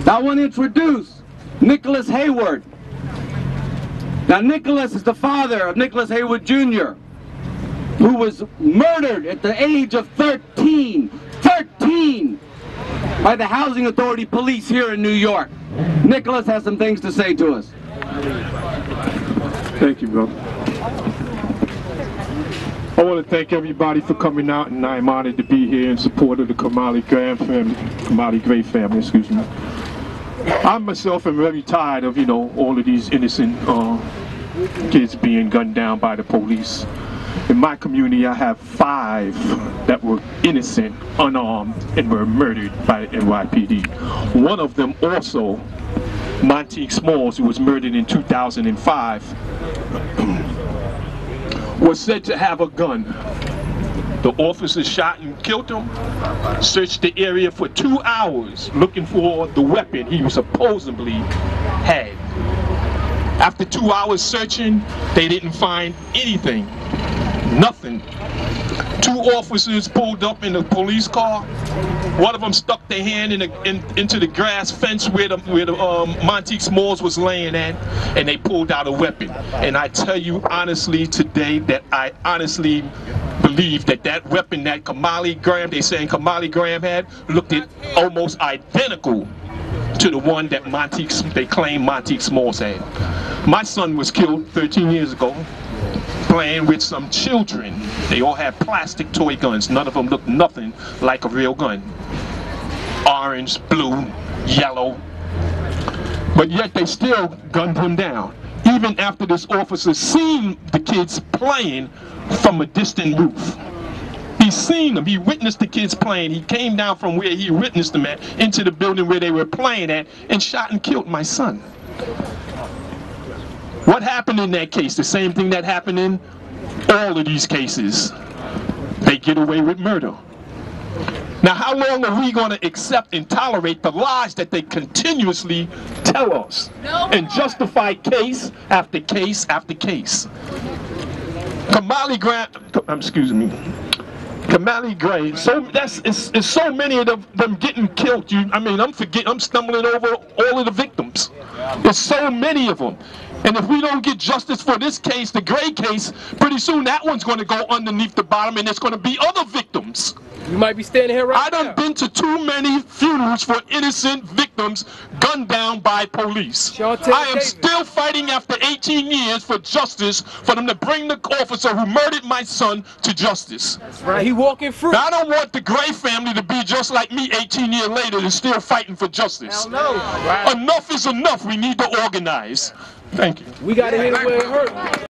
I want to introduce Nicholas Hayward. Now, Nicholas is the father of Nicholas Hayward Jr., who was murdered at the age of 13 by the Housing Authority police here in New York. Nicholas has some things to say to us. Thank you, brother. I want to thank everybody for coming out, and I'm honored to be here in support of the Kimani Grey family, excuse me. I myself am very tired of, all of these innocent kids being gunned down by the police. In my community, I have 5 that were innocent, unarmed, and were murdered by the NYPD. One of them also, Monteith Smalls, who was murdered in 2005, was said to have a gun. The officers shot and killed him, searched the area for 2 hours looking for the weapon he supposedly had. After 2 hours searching, they didn't find anything. Nothing. 2 officers pulled up in a police car. One of them stuck their hand into the grass fence where the Monteith Smalls was laying at, and they pulled out a weapon. And I tell you honestly today that I honestly believe that that weapon that Kimani Graham, they saying Kimani Graham had, looked at almost identical to the one that they claim Monteith Smalls had. My son was killed 13 years ago playing with some children. They all had plastic toy guns. None of them looked nothing like a real gun. Orange, blue, yellow. But yet they still gunned him down. Even after this officer seen the kids playing from a distant roof. He seen them, he witnessed the kids playing. He came down from where he witnessed them at into the building where they were playing at and shot and killed my son. What happened in that case? The same thing that happened in all of these cases. They get away with murder. Now, how long are we going to accept and tolerate the lies that they continuously tell us and justify case after case after case? Kimani Grey, it's so many of them getting killed. I'm stumbling over all of the victims. There's so many of them. And if we don't get justice for this case, the Gray case, pretty soon that one's going to go underneath the bottom and there's going to be other victims. You might be standing here right now. I done been to too many funerals for innocent victims gunned down by police. I am still fighting after 18 years for justice, for them to bring the officer who murdered my son to justice. That's right. He walking free. Now, I don't want the Gray family to be just like me 18 years later and still fighting for justice. Hell no. Right. Enough is enough. We need to organize. Thank you. We got to hit it where it hurts.